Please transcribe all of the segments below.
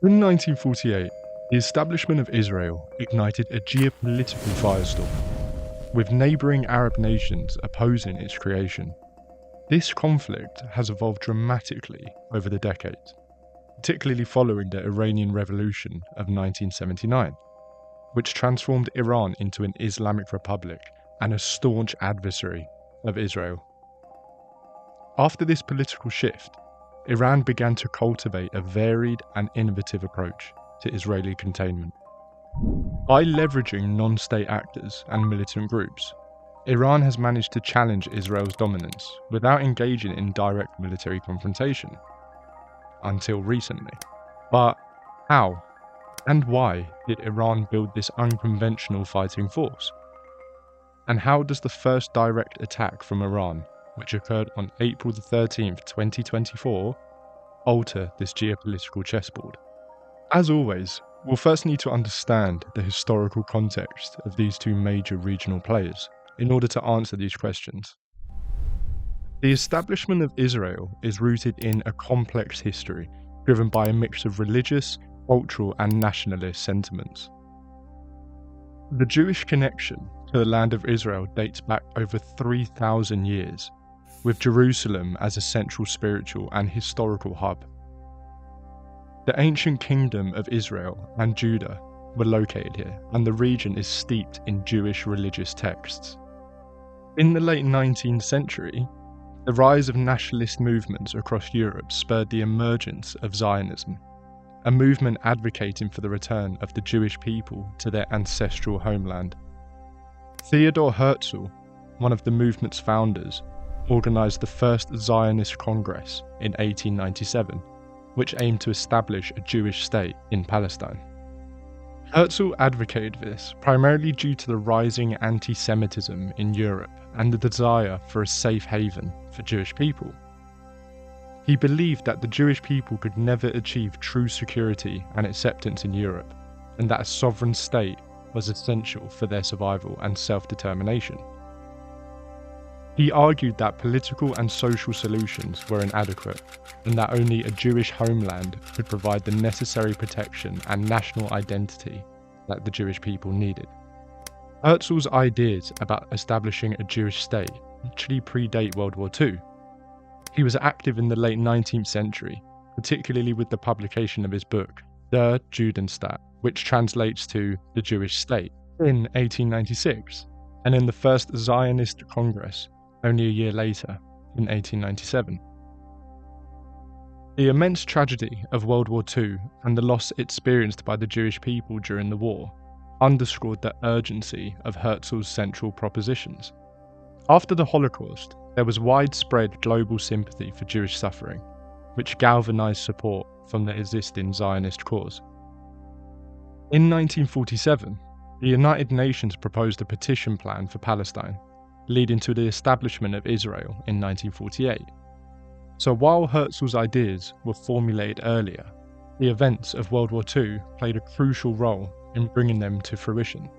In 1948, the establishment of Israel ignited a geopolitical firestorm, with neighbouring Arab nations opposing its creation. This conflict has evolved dramatically over the decades, particularly following the Iranian Revolution of 1979, which transformed Iran into an Islamic republic and a staunch adversary of Israel. After this political shift, Iran began to cultivate a varied and innovative approach to Israeli containment. By leveraging non-state actors and militant groups, Iran has managed to challenge Israel's dominance without engaging in direct military confrontation. Until recently. But how and why did Iran build this unconventional fighting force? And how does the first direct attack from Iran, which occurred on April 13th, 2024, alter this geopolitical chessboard? As always, we'll first need to understand the historical context of these two major regional players in order to answer these questions. The establishment of Israel is rooted in a complex history driven by a mix of religious, cultural, and nationalist sentiments. The Jewish connection to the land of Israel dates back over 3,000 years, with Jerusalem as a central spiritual and historical hub. The ancient kingdom of Israel and Judah were located here, and the region is steeped in Jewish religious texts. In the late 19th century, the rise of nationalist movements across Europe spurred the emergence of Zionism, a movement advocating for the return of the Jewish people to their ancestral homeland. Theodor Herzl, one of the movement's founders, organised the first Zionist Congress in 1897, which aimed to establish a Jewish state in Palestine. Herzl advocated this primarily due to the rising anti-Semitism in Europe and the desire for a safe haven for Jewish people. He believed that the Jewish people could never achieve true security and acceptance in Europe, and that a sovereign state was essential for their survival and self-determination. He argued that political and social solutions were inadequate, and that only a Jewish homeland could provide the necessary protection and national identity that the Jewish people needed. Herzl's ideas about establishing a Jewish state actually predate World War II. He was active in the late 19th century, particularly with the publication of his book, Der Judenstaat, which translates to the Jewish State, in 1896, and in the first Zionist Congress only a year later, in 1897. The immense tragedy of World War II and the loss experienced by the Jewish people during the war underscored the urgency of Herzl's central propositions. After the Holocaust, there was widespread global sympathy for Jewish suffering, which galvanized support from the existing Zionist cause. In 1947, the United Nations proposed a petition plan for Palestine, leading to the establishment of Israel in 1948. So while Herzl's ideas were formulated earlier, the events of World War II played a crucial role in bringing them to fruition.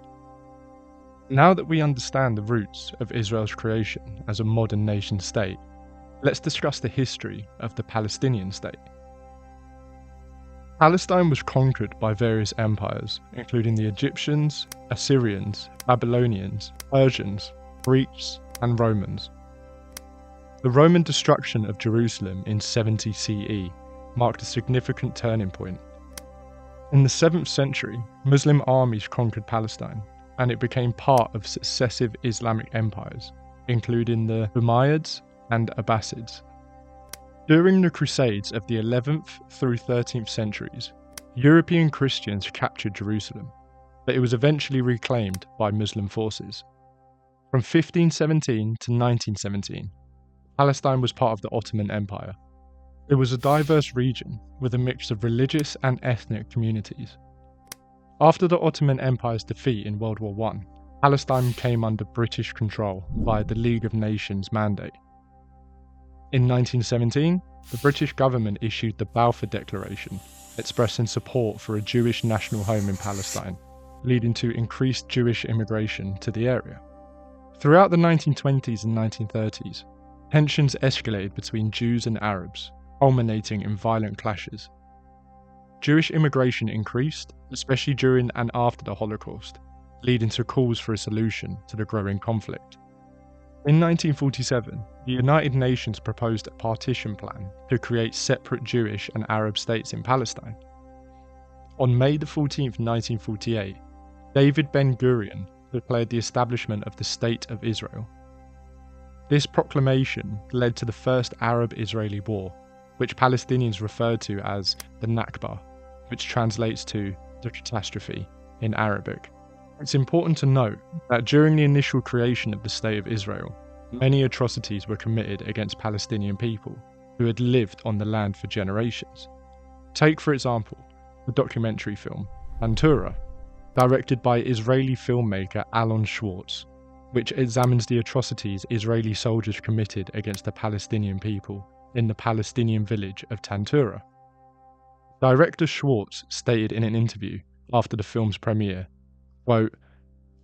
Now that we understand the roots of Israel's creation as a modern nation state, let's discuss the history of the Palestinian state. Palestine was conquered by various empires, including the Egyptians, Assyrians, Babylonians, Persians, Greeks, and Romans. The Roman destruction of Jerusalem in 70 CE marked a significant turning point. In the 7th century, Muslim armies conquered Palestine, and it became part of successive Islamic empires, including the Umayyads and Abbasids. During the Crusades of the 11th through 13th centuries, European Christians captured Jerusalem, but it was eventually reclaimed by Muslim forces. From 1517 to 1917, Palestine was part of the Ottoman Empire. It was a diverse region with a mix of religious and ethnic communities. After the Ottoman Empire's defeat in World War I, Palestine came under British control via the League of Nations mandate. In 1917, the British government issued the Balfour Declaration, expressing support for a Jewish national home in Palestine, leading to increased Jewish immigration to the area. Throughout the 1920s and 1930s, tensions escalated between Jews and Arabs, culminating in violent clashes. Jewish immigration increased, especially during and after the Holocaust, leading to calls for a solution to the growing conflict. In 1947, the United Nations proposed a partition plan to create separate Jewish and Arab states in Palestine. On May 14, 1948, David Ben-Gurion declared the establishment of the State of Israel. This proclamation led to the first Arab-Israeli war, which Palestinians referred to as the Nakba, which translates to the catastrophe in Arabic. It's important to note that during the initial creation of the State of Israel, many atrocities were committed against Palestinian people who had lived on the land for generations. Take, for example, the documentary film Tantura, directed by Israeli filmmaker Alon Schwartz, which examines the atrocities Israeli soldiers committed against the Palestinian people in the Palestinian village of Tantura. Director Schwartz stated in an interview after the film's premiere, quote,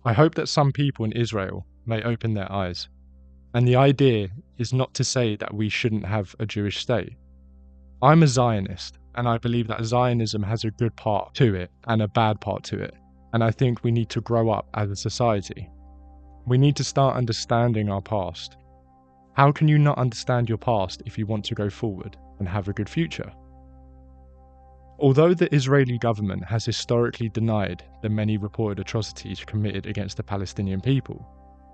"I hope that some people in Israel may open their eyes. And the idea is not to say that we shouldn't have a Jewish state. I'm a Zionist, and I believe that Zionism has a good part to it and a bad part to it, and I think we need to grow up as a society. We need to start understanding our past. How can you not understand your past if you want to go forward and have a good future?" Although the Israeli government has historically denied the many reported atrocities committed against the Palestinian people,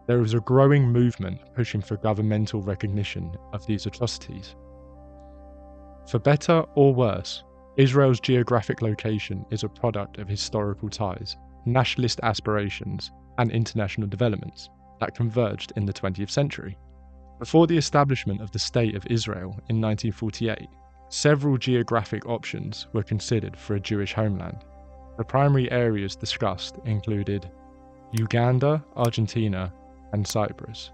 there is a growing movement pushing for governmental recognition of these atrocities. For better or worse, Israel's geographic location is a product of historical ties, nationalist aspirations, and international developments that converged in the 20th century. Before the establishment of the State of Israel in 1948, several geographic options were considered for a Jewish homeland. The primary areas discussed included Uganda, Argentina, and Cyprus.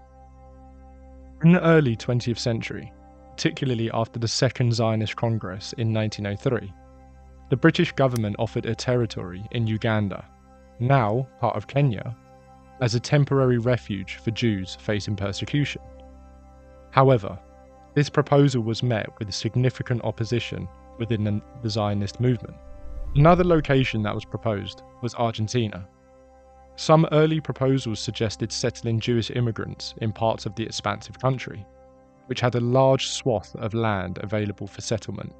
In the early 20th century, particularly after the Second Zionist Congress in 1903, the British government offered a territory in Uganda, now part of Kenya, as a temporary refuge for Jews facing persecution. However, this proposal was met with significant opposition within the Zionist movement. Another location that was proposed was Argentina. Some early proposals suggested settling Jewish immigrants in parts of the expansive country, which had a large swath of land available for settlement.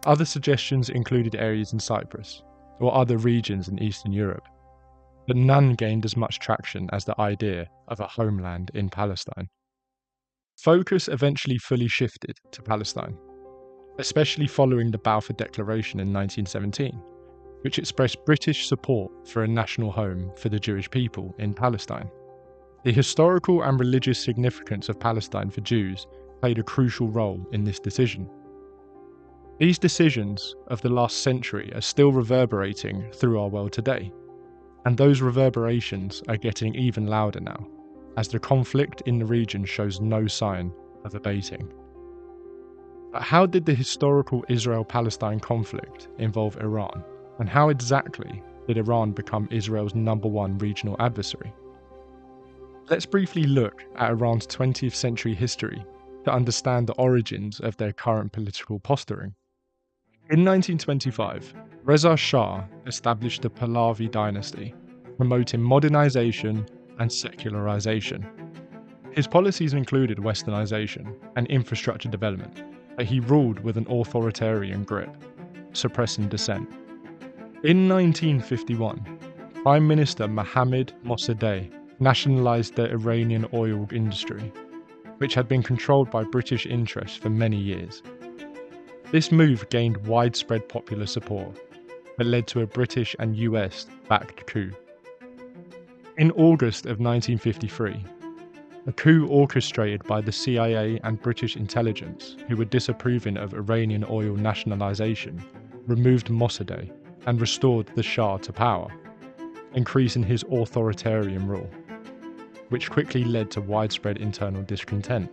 Other suggestions included areas in Cyprus, or other regions in Eastern Europe, but none gained as much traction as the idea of a homeland in Palestine. Focus eventually fully shifted to Palestine, especially following the Balfour Declaration in 1917, which expressed British support for a national home for the Jewish people in Palestine. The historical and religious significance of Palestine for Jews played a crucial role in this decision. These decisions of the last century are still reverberating through our world today, and those reverberations are getting even louder now, as the conflict in the region shows no sign of abating. But how did the historical Israel-Palestine conflict involve Iran, and how exactly did Iran become Israel's #1 regional adversary? Let's briefly look at Iran's 20th century history to understand the origins of their current political posturing. In 1925, Reza Shah established the Pahlavi dynasty, promoting modernization and secularization. His policies included westernization and infrastructure development, but he ruled with an authoritarian grip, suppressing dissent. In 1951, Prime Minister Mohammad Mossadegh nationalized the Iranian oil industry, which had been controlled by British interests for many years. This move gained widespread popular support, but led to a British and US-backed coup. In August of 1953, a coup orchestrated by the CIA and British intelligence, who were disapproving of Iranian oil nationalization, removed Mossadegh and restored the Shah to power, increasing his authoritarian rule, which quickly led to widespread internal discontent.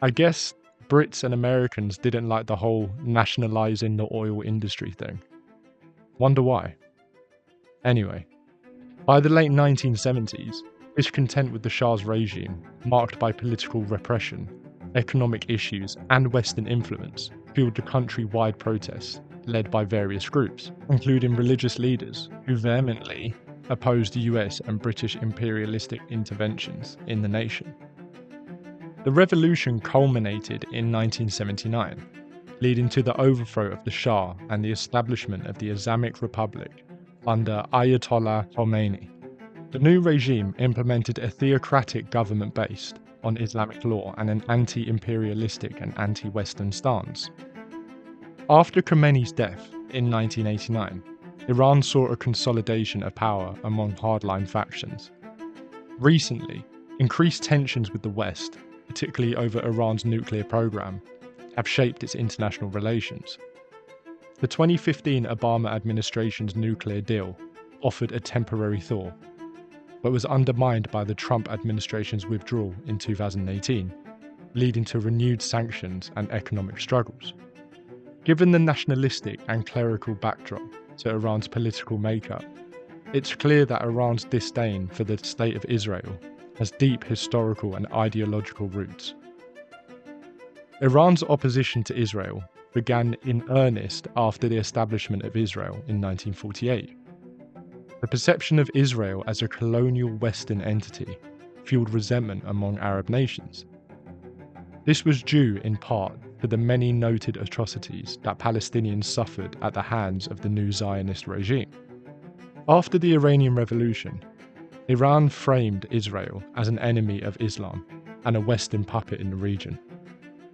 I guess Brits and Americans didn't like the whole nationalizing the oil industry thing. Wonder why? Anyway, by the late 1970s, discontent with the Shah's regime, marked by political repression, economic issues, and Western influence, fueled the country-wide protests led by various groups, including religious leaders who vehemently opposed US and British imperialistic interventions in the nation. The revolution culminated in 1979, leading to the overthrow of the Shah and the establishment of the Islamic Republic under Ayatollah Khomeini. The new regime implemented a theocratic government based on Islamic law and an anti-imperialistic and anti-Western stance. After Khomeini's death in 1989, Iran saw a consolidation of power among hardline factions. Recently, increased tensions with the West, particularly over Iran's nuclear program, have shaped its international relations. The 2015 Obama administration's nuclear deal offered a temporary thaw, but was undermined by the Trump administration's withdrawal in 2018, leading to renewed sanctions and economic struggles. Given the nationalistic and clerical backdrop to Iran's political makeup, it's clear that Iran's disdain for the State of Israel has deep historical and ideological roots. Iran's opposition to Israel began in earnest after the establishment of Israel in 1948. The perception of Israel as a colonial Western entity fueled resentment among Arab nations. This was due in part to the many noted atrocities that Palestinians suffered at the hands of the new Zionist regime. After the Iranian Revolution, Iran framed Israel as an enemy of Islam and a Western puppet in the region.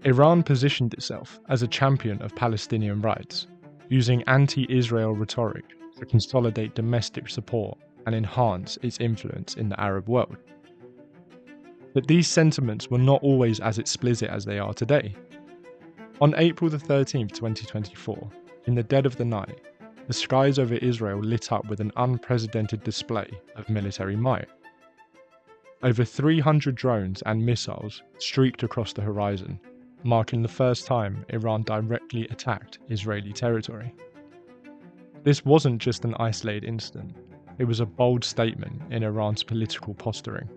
Iran positioned itself as a champion of Palestinian rights, using anti-Israel rhetoric to consolidate domestic support and enhance its influence in the Arab world. But these sentiments were not always as explicit as they are today. On April 13, 2024, in the dead of the night, the skies over Israel lit up with an unprecedented display of military might. Over 300 drones and missiles streaked across the horizon, marking the first time Iran directly attacked Israeli territory. This wasn't just an isolated incident, it was a bold statement in Iran's political posturing.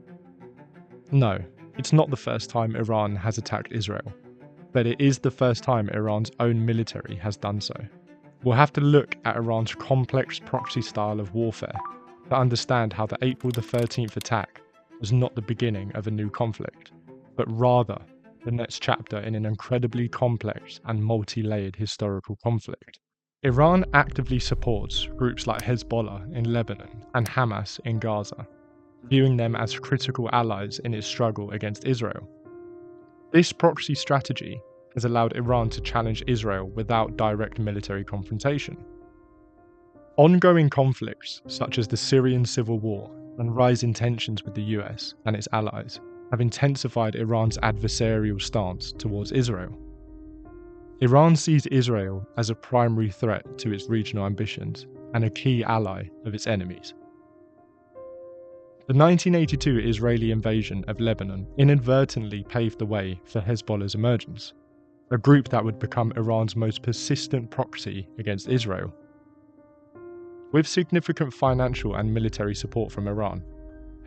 No, it's not the first time Iran has attacked Israel, but it is the first time Iran's own military has done so. We'll have to look at Iran's complex proxy style of warfare to understand how the April 13th attack was not the beginning of a new conflict, but rather the next chapter in an incredibly complex and multi-layered historical conflict. Iran actively supports groups like Hezbollah in Lebanon and Hamas in Gaza, viewing them as critical allies in its struggle against Israel. This proxy strategy has allowed Iran to challenge Israel without direct military confrontation. Ongoing conflicts, such as the Syrian civil war and rising tensions with the US and its allies, have intensified Iran's adversarial stance towards Israel. Iran sees Israel as a primary threat to its regional ambitions and a key ally of its enemies. The 1982 Israeli invasion of Lebanon inadvertently paved the way for Hezbollah's emergence, a group that would become Iran's most persistent proxy against Israel. With significant financial and military support from Iran,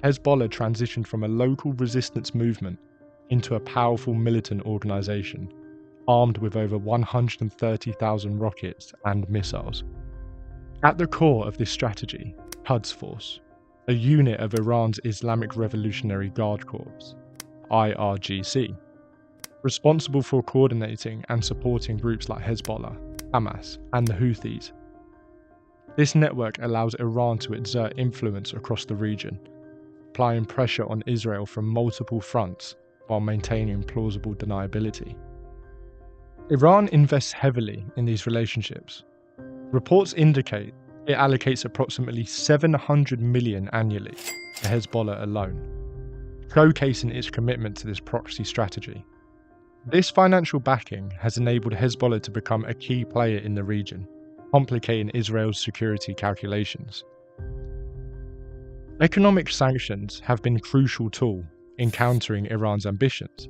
Hezbollah transitioned from a local resistance movement into a powerful militant organization, armed with over 130,000 rockets and missiles. At the core of this strategy, Quds Force, a unit of Iran's Islamic Revolutionary Guard Corps, IRGC, responsible for coordinating and supporting groups like Hezbollah, Hamas, and the Houthis. This network allows Iran to exert influence across the region, applying pressure on Israel from multiple fronts while maintaining plausible deniability. Iran invests heavily in these relationships. Reports indicate it allocates approximately $700 million annually to Hezbollah alone, showcasing its commitment to this proxy strategy. This financial backing has enabled Hezbollah to become a key player in the region, complicating Israel's security calculations. Economic sanctions have been a crucial tool in countering Iran's ambitions,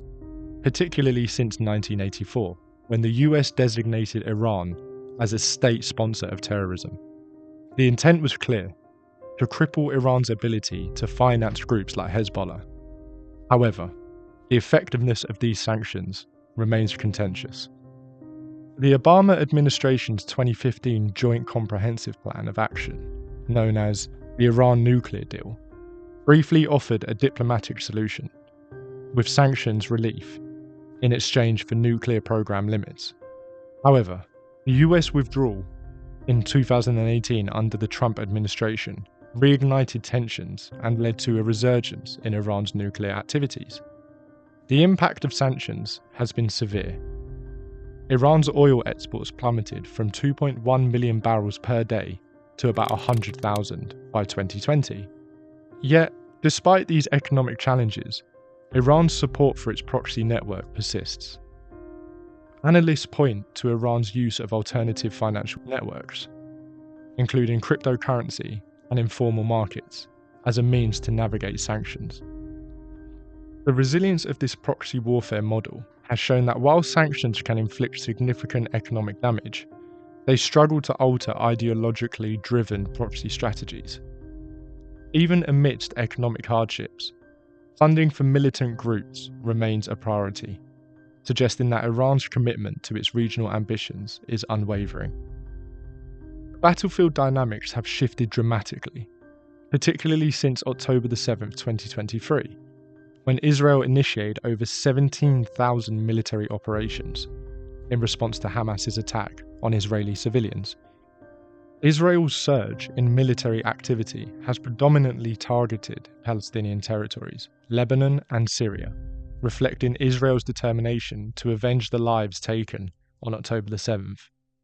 particularly since 1984, when the US designated Iran as a state sponsor of terrorism. The intent was clear: to cripple Iran's ability to finance groups like Hezbollah. However, the effectiveness of these sanctions remains contentious. The Obama administration's 2015 Joint Comprehensive Plan of Action, known as the Iran nuclear deal, briefly offered a diplomatic solution, with sanctions relief in exchange for nuclear program limits. However, the US withdrawal in 2018 under the Trump administration reignited tensions and led to a resurgence in Iran's nuclear activities. The impact of sanctions has been severe. Iran's oil exports plummeted from 2.1 million barrels per day to about 100,000 by 2020. Yet, despite these economic challenges, Iran's support for its proxy network persists. Analysts point to Iran's use of alternative financial networks, including cryptocurrency and informal markets, as a means to navigate sanctions. The resilience of this proxy warfare model has shown that while sanctions can inflict significant economic damage, they struggle to alter ideologically driven proxy strategies. Even amidst economic hardships, funding for militant groups remains a priority, suggesting that Iran's commitment to its regional ambitions is unwavering. Battlefield dynamics have shifted dramatically, particularly since October 7, 2023, when Israel initiated over 17,000 military operations in response to Hamas's attack on Israeli civilians. Israel's surge in military activity has predominantly targeted Palestinian territories, Lebanon and Syria, reflecting Israel's determination to avenge the lives taken on October 7th,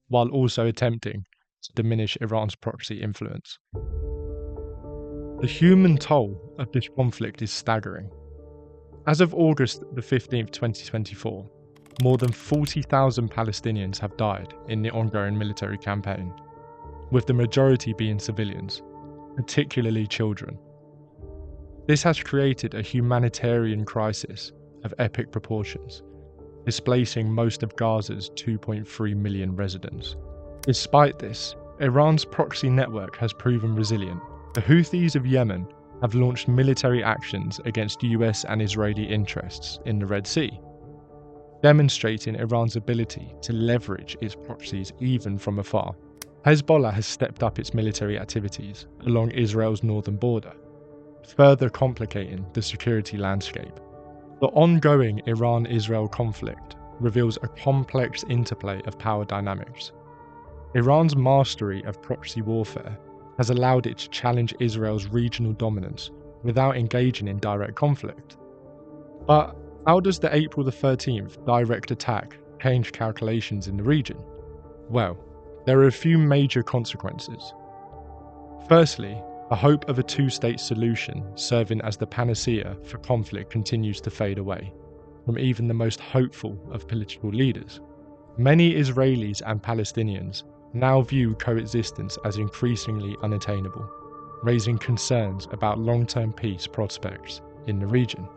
while also attempting to diminish Iran's proxy influence. The human toll of this conflict is staggering. As of August 15th, 2024, more than 40,000 Palestinians have died in the ongoing military campaign, with the majority being civilians, particularly children. This has created a humanitarian crisis of epic proportions, displacing most of Gaza's 2.3 million residents. Despite this, Iran's proxy network has proven resilient. The Houthis of Yemen have launched military actions against US and Israeli interests in the Red Sea, demonstrating Iran's ability to leverage its proxies even from afar. Hezbollah has stepped up its military activities along Israel's northern border, further complicating the security landscape. The ongoing Iran-Israel conflict reveals a complex interplay of power dynamics. Iran's mastery of proxy warfare has allowed it to challenge Israel's regional dominance without engaging in direct conflict. But how does the April 13th direct attack change calculations in the region? Well, there are a few major consequences. Firstly, the hope of a two-state solution serving as the panacea for conflict continues to fade away from even the most hopeful of political leaders. Many Israelis and Palestinians now view coexistence as increasingly unattainable, raising concerns about long-term peace prospects in the region.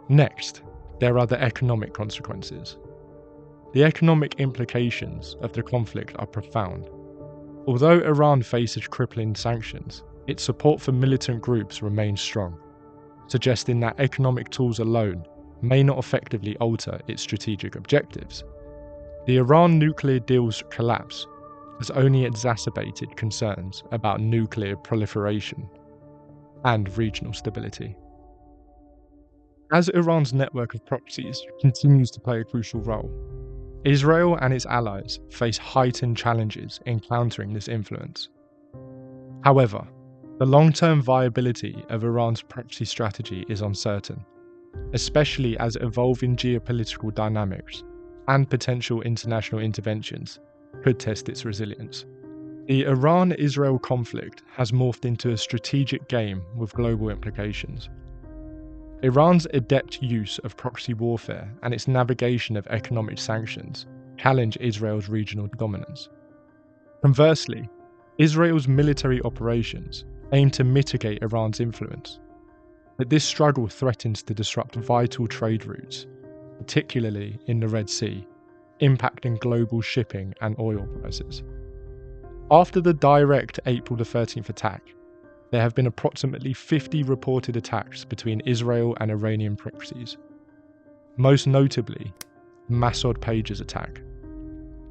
Next, there are the economic consequences. The economic implications of the conflict are profound. Although Iran faces crippling sanctions, its support for militant groups remains strong, suggesting that economic tools alone may not effectively alter its strategic objectives. The Iran nuclear deal's collapse has only exacerbated concerns about nuclear proliferation and regional stability. As Iran's network of proxies continues to play a crucial role, Israel and its allies face heightened challenges in countering this influence. However, the long-term viability of Iran's proxy strategy is uncertain, especially as evolving geopolitical dynamics and potential international interventions could test its resilience. The Iran-Israel conflict has morphed into a strategic game with global implications. Iran's adept use of proxy warfare and its navigation of economic sanctions challenge Israel's regional dominance. Conversely, Israel's military operations aim to mitigate Iran's influence, but this struggle threatens to disrupt vital trade routes, particularly in the Red Sea, impacting global shipping and oil prices. After the direct April 13th attack, there have been approximately 50 reported attacks between Israel and Iranian proxies, most notably Massoud Page's attack.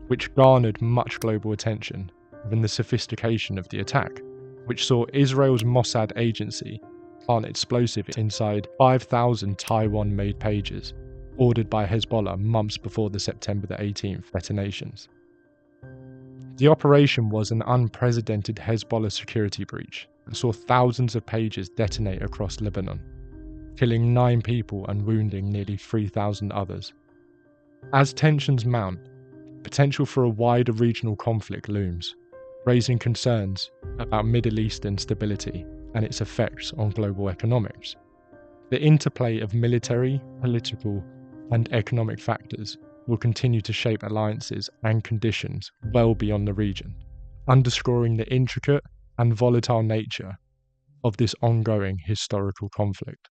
which garnered much global attention given the sophistication of the attack, which saw Israel's Mossad agency plant explosives inside 5,000 Taiwan-made pages ordered by Hezbollah months before the September the 18th detonations. The operation was an unprecedented Hezbollah security breach that saw thousands of pages detonate across Lebanon, killing 9 people and wounding nearly 3,000 others. As tensions mount, potential for a wider regional conflict looms, raising concerns about Middle Eastern stability and its effects on global economics. The interplay of military, political, and economic factors will continue to shape alliances and conditions well beyond the region, underscoring the intricate and volatile nature of this ongoing historical conflict.